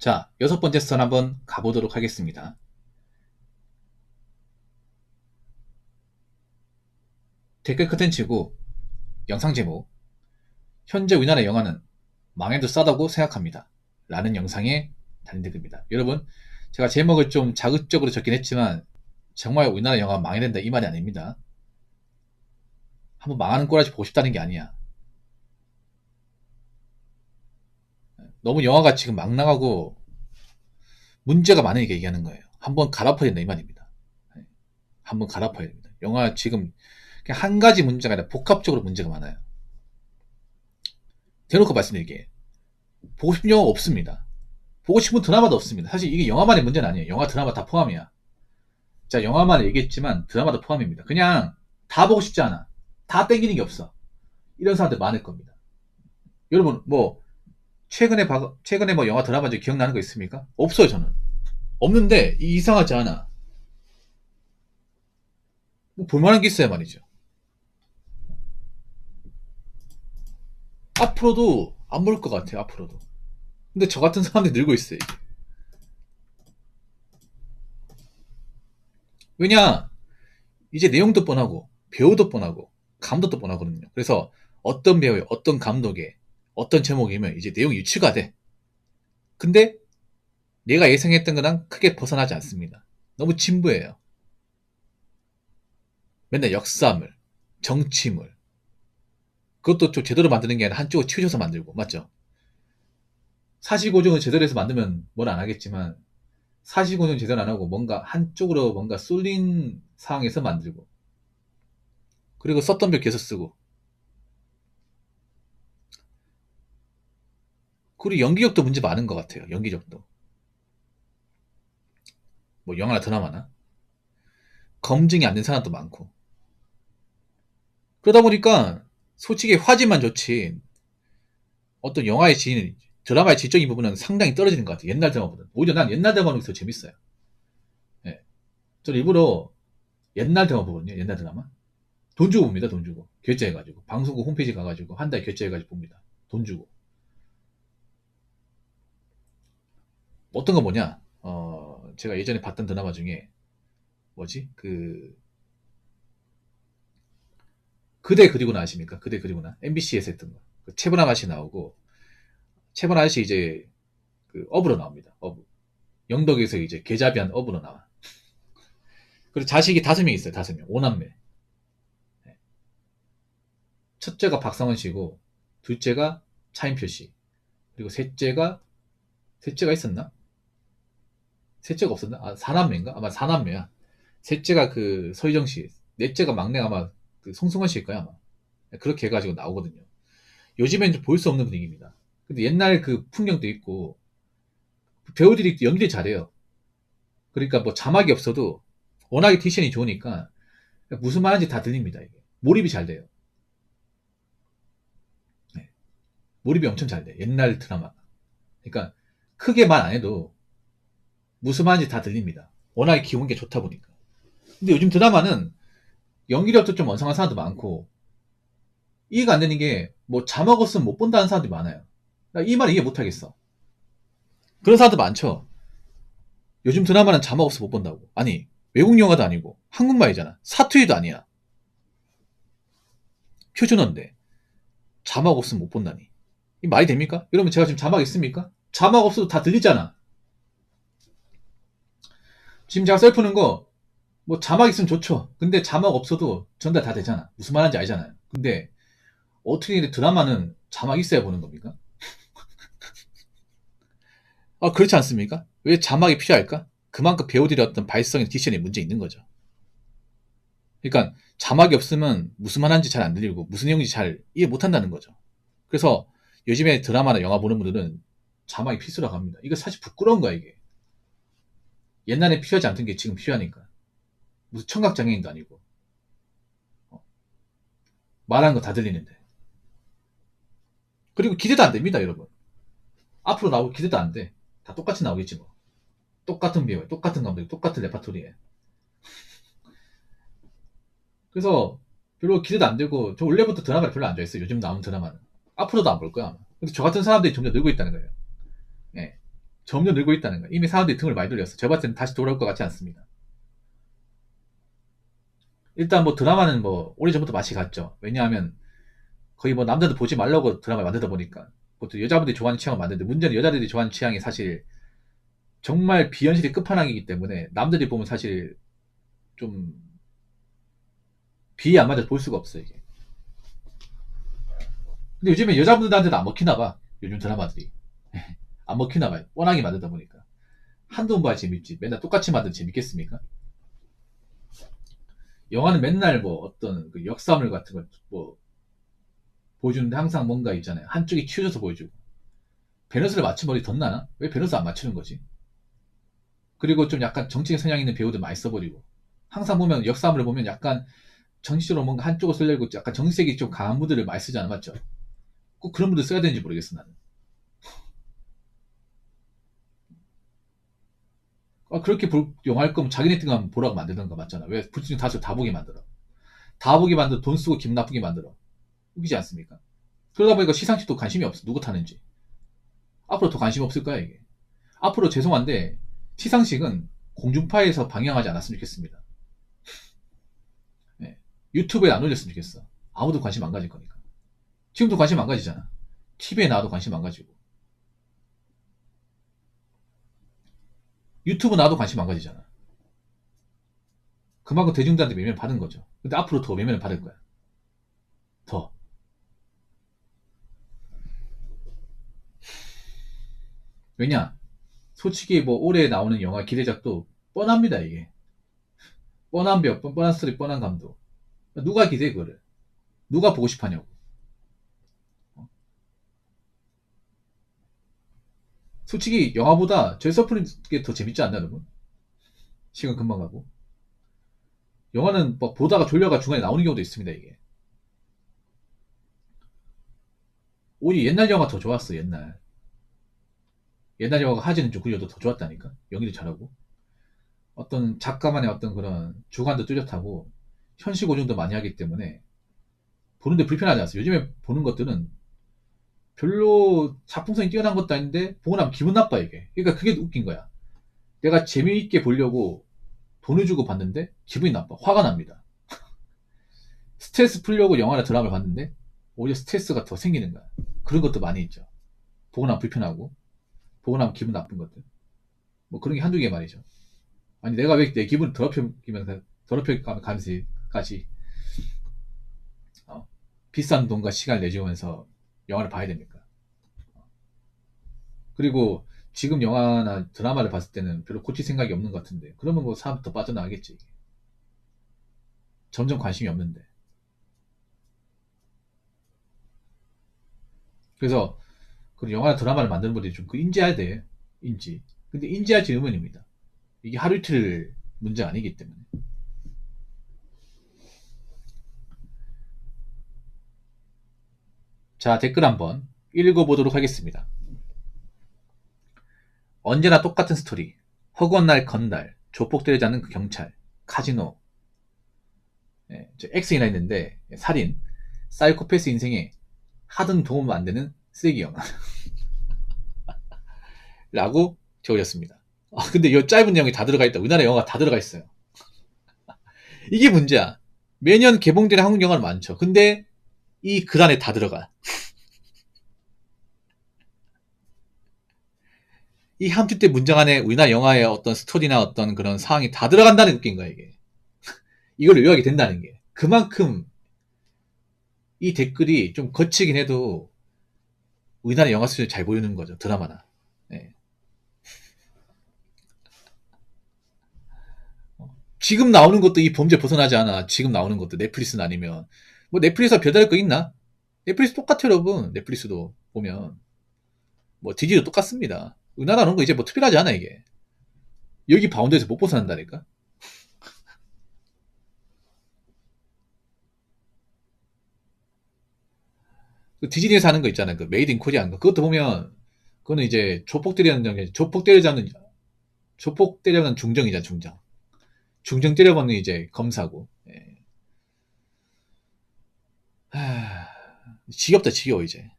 자, 6번째 선 한번 가보도록 하겠습니다. 댓글 컨텐츠고 영상 제목, 현재 우리나라 영화는 망해도 싸다고 생각합니다 라는 영상에 달린 댓글입니다. 여러분, 제가 제목을 좀 자극적으로 적긴 했지만 정말 우리나라 영화 망해야 된다 이 말이 아닙니다. 한번 망하는 꼬라지 보고 싶다는 게 아니야. 너무 영화가 지금 막 나가고 문제가 많으니까 얘기하는 거예요. 한번 갈아엎어야 된다 이 말입니다. 한번 갈아엎어야 됩니다. 영화 지금 그냥 한 가지 문제가 아니라 복합적으로 문제가 많아요. 대놓고 말씀드릴게요. 보고 싶은 영화가 없습니다. 보고 싶은 드라마도 없습니다. 사실 이게 영화만의 문제는 아니에요. 영화, 드라마 다 포함이야. 자, 영화만 얘기했지만 드라마도 포함입니다. 그냥 다 보고 싶지 않아. 다 땡기는 게 없어. 이런 사람들 많을 겁니다. 여러분, 뭐 최근에 뭐 영화, 드라마 중에 기억나는 거 있습니까? 없어요, 저는. 없는데 이상하지 않아. 뭐 볼만한 게 있어야 말이죠. 앞으로도 안 볼 것 같아요. 앞으로도. 근데 저 같은 사람들이 늘고 있어요. 이게. 왜냐? 이제 내용도 뻔하고 배우도 뻔하고 감독도 뻔하거든요. 그래서 어떤 배우의 어떤 감독의 어떤 제목이면 이제 내용이 유추가 돼. 근데 내가 예상했던 거랑 크게 벗어나지 않습니다. 너무 진부해요. 맨날 역사물, 정치물. 그것도 좀 제대로 만드는 게 아니라 한쪽을 치우쳐서 만들고, 맞죠? 사실고증을 제대로 해서 만들면 뭘 안 하겠지만, 사실고증 제대로 안 하고 뭔가 한쪽으로 뭔가 쏠린 상황에서 만들고, 그리고 썼던 별 계속 쓰고, 그리고 연기력도 문제 많은 것 같아요. 연기력도. 뭐 영화나 드라마나. 검증이 안 된 사람도 많고. 그러다 보니까 솔직히 화질만 좋지 어떤 영화의 질, 드라마의 질적인 부분은 상당히 떨어지는 것 같아요. 옛날 드라마보다. 오히려 난 옛날 드라마는 더 재밌어요. 예. 저는 일부러 옛날 드라마 보거든요. 옛날 드라마. 돈 주고 봅니다. 돈 주고. 결제해가지고. 방송국 홈페이지 가가지고 한 달 결제해가지고 봅니다. 돈 주고. 어떤 거 뭐냐? 제가 예전에 봤던 드라마 중에 뭐지? 그대 그리고나 아십니까? 그대 그리고나. MBC에서 했던 거. 그 채분 아가씨 나오고 채분 아가씨 이제 그 어부로 나옵니다. 어부. 영덕에서 이제 계자비한 어부로 나와. 그리고 자식이 5명 있어요. 5명. 오남매. 첫째가 박상원 씨고, 둘째가 차인표 씨. 그리고 셋째가 있었나? 셋째가 없었나? 아, 사남매인가? 아마 사남매야. 셋째가 그 서희정 씨. 넷째가 막내가 아마 그 송승헌 씨일 거야, 아마. 그렇게 해가지고 나오거든요. 요즘엔 좀 볼 수 없는 분위기입니다. 근데 옛날 그 풍경도 있고, 배우들이 연기 잘해요. 그러니까 뭐 자막이 없어도 워낙에 디션이 좋으니까 무슨 말인지 다 들립니다, 이게. 몰입이 잘 돼요. 네. 몰입이 엄청 잘 돼. 옛날 드라마. 그러니까 크게 말 안 해도 무슨 말인지 다 들립니다. 워낙에 기본 게 좋다 보니까. 근데 요즘 드라마는 연기력도 좀 원성한 사람도 많고 이해가 안 되는 게 뭐 자막 없으면 못 본다는 사람들이 많아요. 나 이 말 이해 못 하겠어. 그런 사람도 많죠. 요즘 드라마는 자막 없으면 못 본다고. 아니 외국 영화도 아니고 한국말이잖아. 사투리도 아니야. 표준어인데 자막 없으면 못 본다니. 이 말이 됩니까? 여러분 제가 지금 자막 있습니까? 자막 없어도 다 들리잖아. 지금 제가 셀프는 거 뭐 자막 있으면 좋죠. 근데 자막 없어도 전달 다 되잖아. 무슨 말하는지 알잖아요. 근데 어떻게 드라마는 자막 있어야 보는 겁니까? 아, 그렇지 않습니까? 왜 자막이 필요할까? 그만큼 배우들의 어떤 발성의 디션에 문제 있는 거죠. 그러니까 자막이 없으면 무슨 말하는지 잘 안 들리고 무슨 내용인지 잘 이해 못 한다는 거죠. 그래서 요즘에 드라마나 영화 보는 분들은 자막이 필수라고 합니다. 이거 사실 부끄러운 거야, 이게. 옛날에 필요하지 않던 게 지금 필요하니까. 무슨 청각장애인도 아니고. 말하는 거 다 들리는데. 그리고 기대도 안 됩니다, 여러분. 앞으로 나오고 기대도 안 돼. 다 똑같이 나오겠지 뭐. 똑같은 배우에, 똑같은 감독에, 똑같은 레파토리에. 그래서 별로 기대도 안 되고, 저 원래부터 드라마를 별로 안 좋아했어요. 요즘 나오는 드라마는. 앞으로도 안 볼 거야, 아마. 근데 저 같은 사람들이 점점 늘고 있다는 거예요. 예. 점점 늘고 있다는 거예요. 이미 사람들이 등을 많이 돌렸어. 제가 봤을 때는 다시 돌아올 것 같지 않습니다. 일단 뭐 드라마는 뭐 오래전부터 맛이 갔죠. 왜냐하면 거의 뭐 남자들 보지 말라고 드라마를 만들다 보니까 보통 여자분들이 좋아하는 취향을 만드는데 문제는 여자들이 좋아하는 취향이 사실 정말 비현실의 끝판왕이기 때문에 남들이 보면 사실 좀 비에 안 맞아서 볼 수가 없어요, 이게. 근데 요즘에 여자분들한테도 안 먹히나 봐. 요즘 드라마들이. 안 먹히나 봐요. 뻔하게 만들다 보니까. 한두 번 봐야 재밌지. 맨날 똑같이 만들면 재밌겠습니까? 영화는 맨날 뭐 어떤 그 역사물 같은 걸 뭐 보여주는데 항상 뭔가 있잖아요. 한쪽이 키워져서 보여주고. 밸런스를 맞춘 머리 덧나나? 왜 밸런스 안 맞추는 거지? 그리고 좀 약간 정치적 성향 있는 배우들 많이 써버리고. 항상 보면 역사물을 보면 약간 정치적으로 뭔가 한쪽을 쓰려고 약간 정색이 좀 강한 분들을 많이 쓰지 않아 맞죠? 꼭 그런 분들 써야 되는지 모르겠어 나는. 아, 그렇게 영화 할 거면 자기네들만 보라고 만들던가 맞잖아. 왜 불특정 다수 다 보게 만들어? 다 보게 만들어 돈 쓰고 기분 나쁘게 만들어. 웃기지 않습니까? 그러다 보니까 시상식도 관심이 없어. 누구 타는지. 앞으로 더 관심 없을 거야 이게. 앞으로 죄송한데 시상식은 공중파에서 방영하지 않았으면 좋겠습니다. 네. 유튜브에 안 올렸으면 좋겠어. 아무도 관심 안 가질 거니까. 지금도 관심 안 가지잖아. TV에 나와도 관심 안 가지고. 유튜브 나와도 관심 안 가지잖아. 그만큼 대중들한테 매면 받은 거죠. 근데 앞으로 더 매면을 받을 거야. 더. 왜냐? 솔직히 뭐 올해 나오는 영화 기대작도 뻔합니다 이게. 뻔한 배우, 뻔한 스토리, 뻔한 감독. 누가 기대해 그거를? 누가 보고 싶어하냐고. 솔직히 영화보다 죄수 푸는 게 더 재밌지 않나 여러분? 시간 금방 가고. 영화는 뭐 보다가 졸려가 중간에 나오는 경우도 있습니다 이게. 오히려 옛날 영화 더 좋았어 옛날. 옛날 영화가 하지는 좀 굴려도 더 좋았다니까. 연기도 잘하고. 어떤 작가만의 어떤 그런 주관도 뚜렷하고 현실 고증도 많이 하기 때문에 보는데 불편하지 않았어요. 요즘에 보는 것들은 별로 작품성이 뛰어난 것도 아닌데 보고 나면 기분 나빠 이게. 그러니까 그게 웃긴 거야. 내가 재미있게 보려고 돈을 주고 봤는데 기분이 나빠. 화가 납니다. 스트레스 풀려고 영화나 드라마를 봤는데 오히려 스트레스가 더 생기는 거야. 그런 것도 많이 있죠. 보고 나면 불편하고 보고 나면 기분 나쁜 것들. 뭐 그런 게 한두 개 말이죠. 아니 내가 왜 내 기분을 더럽혀가면서까지 비싼 돈과 시간을 내주면서 영화를 봐야 됩니까? 그리고 지금 영화나 드라마를 봤을 때는 별로 고칠 생각이 없는 것 같은데 그러면 뭐 사람 더 빠져나가겠지. 점점 관심이 없는데. 그래서 그 영화나 드라마를 만드는 분들이 좀 그 인지해야 돼. 인지. 근데 인지할지 의문입니다. 이게 하루 이틀 문제가 아니기 때문에. 자, 댓글 한번 읽어보도록 하겠습니다. 언제나 똑같은 스토리. 허구한 날 건달. 조폭 때리지 않는 그 경찰. 카지노. 예, X이나 있는데 살인. 사이코패스 인생에 하등 도움 안 되는 쓰레기 영화. 라고 적으셨습니다. 아, 근데 이 짧은 내용이 다 들어가 있다. 우리나라 영화가 다 들어가 있어요. 이게 문제야. 매년 개봉되는 한국 영화는 많죠. 근데 이 글 안에 다 들어가. 이 한 줄 때 문장 안에 우리나라 영화의 어떤 스토리나 어떤 그런 상황이 다 들어간다는 느낀 거야, 이게. 이걸 요약이 된다는 게. 그만큼 이 댓글이 좀 거치긴 해도 우리나라 영화 수준을 잘 보이는 거죠, 드라마나. 네. 지금 나오는 것도 이 범죄 벗어나지 않아. 지금 나오는 것도 넷플릭스는 아니면. 뭐 넷플릭스가 별다를 거 있나? 넷플릭스 똑같아요, 여러분. 넷플릭스도 보면. 뭐 디지도 똑같습니다. 우리나라는 거 이제 뭐 특별하지 않아, 이게. 여기 바운드에서 못 벗어난다니까? 그 디즈니에서 하는 거 있잖아요. 그 메이드 인 코리아인 거. 그것도 보면, 그거는 이제 조폭 때려는 중정이잖아, 중정. 중정 때려보는 이제 검사고. 예. 지겹다, 지겨워, 이제.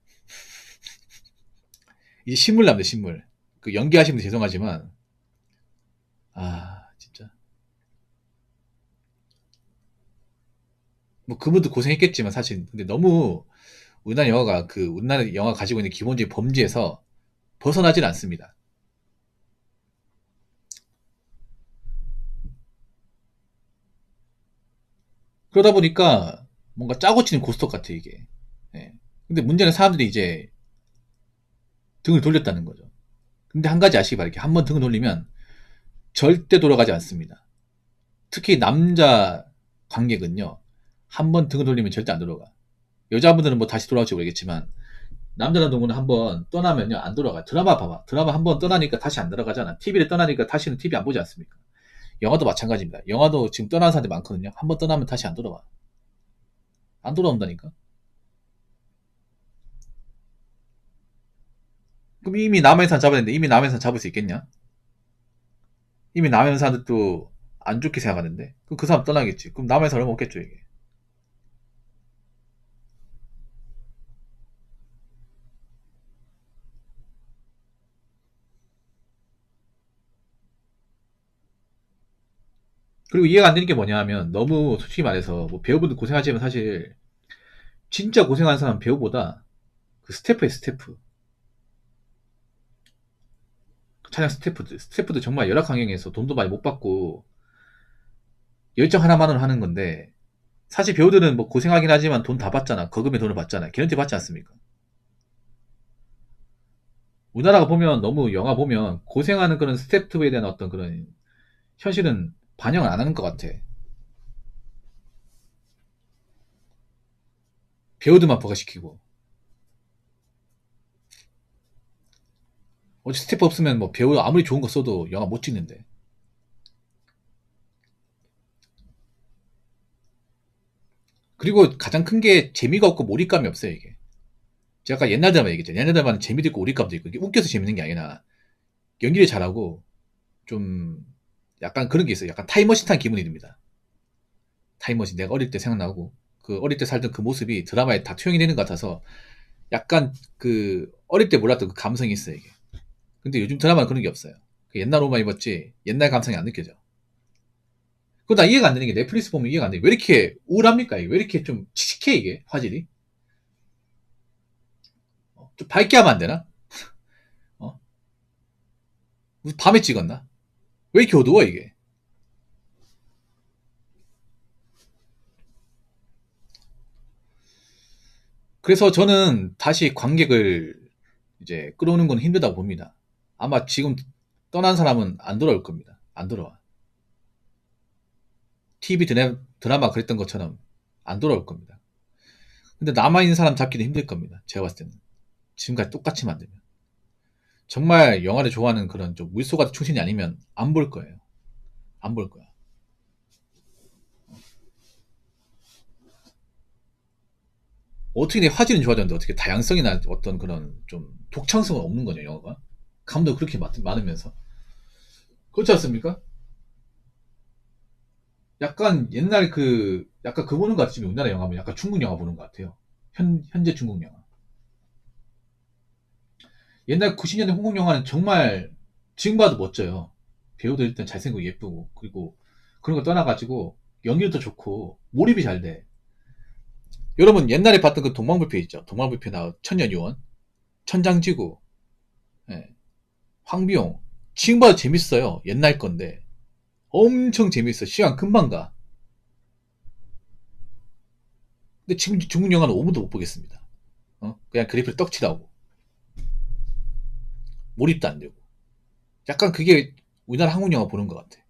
이제 신물 남네, 신물. 그 연기하시는 분 죄송하지만, 진짜. 뭐 그분도 고생했겠지만 사실 근데 너무 우리나라 영화가 우리나라 영화 가지고 있는 기본적인 범죄에서 벗어나질 않습니다. 그러다 보니까 뭔가 짜고 치는 고스톱 같아 이게. 예. 근데 문제는 사람들이 이제 등을 돌렸다는 거죠. 근데 한 가지 아시기 바랄게. 한번 등을 돌리면 절대 돌아가지 않습니다. 특히 남자 관객은요. 한번 등을 돌리면 절대 안 돌아가. 여자분들은 뭐 다시 돌아올지 모르겠지만 남자나 동물은 한번 떠나면요 안 돌아가요. 드라마 봐봐. 드라마 한번 떠나니까 다시 안 돌아가잖아. TV를 떠나니까 다시는 TV 안 보지 않습니까? 영화도 마찬가지입니다. 영화도 지금 떠나는 사람들이 많거든요. 한번 떠나면 다시 안 돌아와. 안 돌아온다니까. 그럼 이미 남의 산 잡아야 되는데 이미 남의 산 잡을 수 있겠냐? 이미 남의 산도 안 좋게 생각하는데 그럼 그 사람 떠나겠지. 그럼 남의 산을 먹겠죠 이게. 그리고 이해가 안 되는 게 뭐냐 하면 너무 솔직히 말해서 뭐 배우분들 고생하지만 사실 진짜 고생한 사람 배우보다 그 스태프의 스태프 촬영 스태프도 정말 열악 환경에서 돈도 많이 못 받고 열정 하나만으로 하는 건데 사실 배우들은 뭐 고생하긴 하지만 돈 다 받잖아. 거금의 돈을 받잖아. 개런티 받지 않습니까? 우리나라가 보면 너무 영화 보면 고생하는 그런 스태프에 대한 어떤 그런 현실은 반영을 안 하는 것 같아. 배우들만 부각시키고 어제 스태프 없으면 뭐 배우 아무리 좋은 거 써도 영화 못 찍는데. 그리고 가장 큰 게 재미가 없고 몰입감이 없어요 이게. 제가 아까 옛날 드라마 얘기했죠. 옛날 드라마는 재미도 있고 몰입감도 있고 이게 웃겨서 재밌는 게 아니라 연기를 잘하고 좀 약간 그런 게 있어요. 약간 타임머신 탄 기분이 듭니다. 타임머신 내가 어릴 때 생각나고 그 어릴 때 살던 그 모습이 드라마에 다 투영이 되는 것 같아서 약간 그 어릴 때 몰랐던 그 감성이 있어요 이게. 근데 요즘 드라마는 그런 게 없어요. 그 옛날 옷만 입었지 옛날 감성이 안 느껴져. 그거 나 이해가 안 되는 게 넷플릭스 보면 이해가 안 돼. 왜 이렇게 우울합니까? 이게? 왜 이렇게 좀 칙칙해 이게 화질이? 좀 밝게 하면 안 되나? 어? 무슨 밤에 찍었나? 왜 이렇게 어두워 이게? 그래서 저는 다시 관객을 이제 끌어오는 건 힘들다고 봅니다. 아마 지금 떠난 사람은 안 돌아올 겁니다. 안 돌아와. TV 드라마 그랬던 것처럼 안 돌아올 겁니다. 근데 남아있는 사람 잡기도 힘들 겁니다. 제가 봤을 때는. 지금까지 똑같이 만들면. 정말 영화를 좋아하는 그런 좀 물소가도 충신이 아니면 안 볼 거예요. 안 볼 거야. 어떻게 내 화질은 좋아졌는데 어떻게 다양성이나 어떤 그런 좀 독창성은 없는 거냐, 영화가? 감도 그렇게 많으면서. 그렇지 않습니까? 약간 옛날 약간 그 보는 것 같지, 우리나라 영화 보면 약간 중국 영화 보는 것 같아요. 현재 중국 영화. 옛날 90년대 홍콩 영화는 정말 지금 봐도 멋져요. 배우도 일단 잘생기고 예쁘고, 그리고 그런 거 떠나가지고 연기도 좋고, 몰입이 잘 돼. 여러분 옛날에 봤던 그 동방불패 있죠? 동방불패 나온 천년유언, 천장지구, 예, 황비용. 지금 봐도 재밌어요. 옛날 건데. 엄청 재밌어. 시간 금방 가. 근데 지금 중국 영화는 5분도 못 보겠습니다. 그냥 그래픽 떡칠하고. 몰입도 안 되고. 약간 그게 우리나라 한국 영화 보는 것 같아.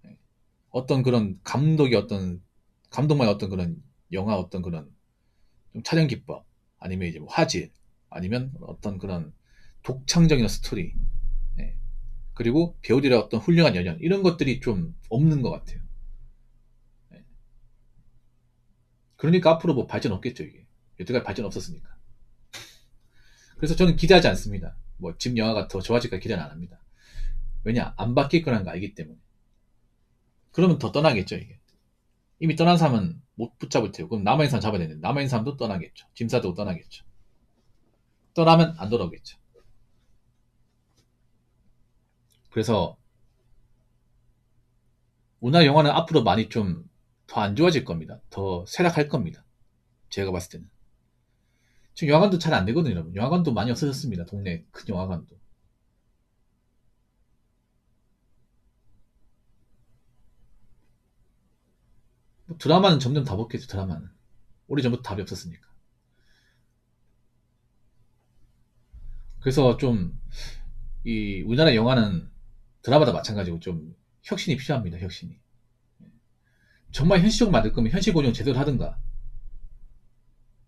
예. 어떤 그런 감독만의 어떤 그런 영화 어떤 그런 좀 촬영 기법, 아니면 이제 뭐 화질, 아니면 어떤 그런 독창적인 스토리, 예. 그리고 배우들의 어떤 훌륭한 연연, 이런 것들이 좀 없는 것 같아요. 예. 그러니까 앞으로 뭐 발전 없겠죠, 이게. 여태까지 발전 없었으니까. 그래서 저는 기대하지 않습니다. 뭐, 집 영화가 더 좋아질까 기대는 안 합니다. 왜냐, 안 바뀔 거라는 거 알기 때문에. 그러면 더 떠나겠죠, 이게. 이미 떠난 사람은 못 붙잡을 테고, 그럼 남아있는 사람 잡아야 되는데, 남아있는 사람도 떠나겠죠. 짐 싸들고 떠나겠죠. 떠나면 안 돌아오겠죠. 그래서 우리나라 영화는 앞으로 많이 좀 더 안 좋아질 겁니다. 더 쇠락할 겁니다. 제가 봤을 때는. 지금 영화관도 잘 안 되거든요, 여러분. 영화관도 많이 없어졌습니다. 동네 큰 영화관도. 뭐 드라마는 점점 다 먹겠죠, 드라마는. 오래전부터 답이 없었으니까. 그래서 좀, 우리나라 영화는 드라마도 마찬가지고 좀 혁신이 필요합니다, 혁신이. 정말 현실적으로 만들 거면 현실 고정 제대로 하든가.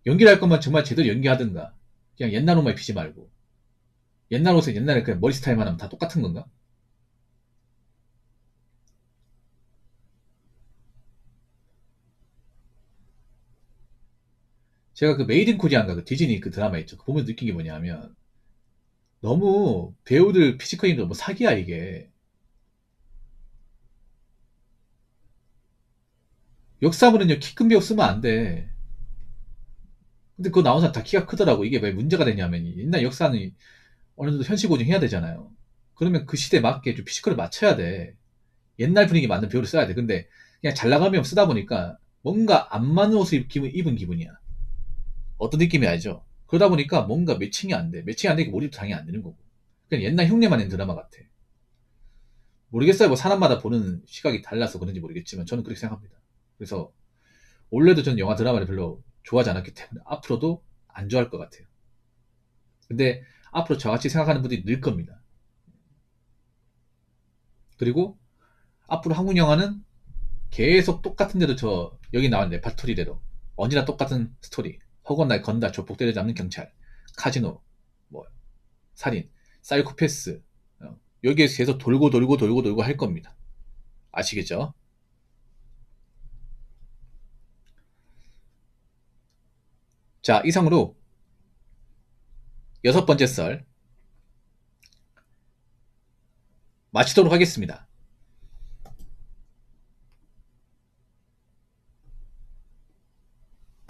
연기를 할 거면 정말 제대로 연기하든가. 그냥 옛날 옷만 입히지 말고. 옛날 옷은 옛날에 그냥 머리 스타일만 하면 다 똑같은 건가? 제가 그 메이드 인 코리아인가 그 디즈니 그 드라마 있죠. 그거 보면서 느낀 게 뭐냐면 너무 배우들 피지컬이 너무 사기야 이게. 역사물은요 키 큰 배우 쓰면 안 돼. 근데 그거 나온 사람 다 키가 크더라고. 이게 왜 문제가 되냐면 옛날 역사는 어느 정도 현실 고증해야 되잖아요. 그러면 그 시대에 맞게 좀 피지컬을 맞춰야 돼. 옛날 분위기 맞는 배우를 써야 돼. 근데 그냥 잘 나가는 배우 쓰다 보니까 뭔가 안 맞는 옷을 입은 기분이야. 어떤 느낌이 알죠? 그러다 보니까 뭔가 매칭이 안 돼. 매칭이 안 되니까 몰입도 당연히 안 되는 거고. 그냥 옛날 흉내만 낸 드라마 같아. 모르겠어요. 뭐 사람마다 보는 시각이 달라서 그런지 모르겠지만 저는 그렇게 생각합니다. 그래서 원래도 저는 영화 드라마를 별로 좋아하지 않았기 때문에 앞으로도 안 좋아할 것 같아요. 근데 앞으로 저같이 생각하는 분들이 늘 겁니다. 그리고 앞으로 한국 영화는 계속 똑같은데도 여기 나온 레파토리대로 언제나 똑같은 스토리. 허건 날 건다 조폭 때려잡는 경찰, 카지노, 뭐 살인, 사이코패스 여기에서 계속 돌고 돌고 돌고 돌고 할 겁니다. 아시겠죠? 자, 이상으로 6번째 썰 마치도록 하겠습니다.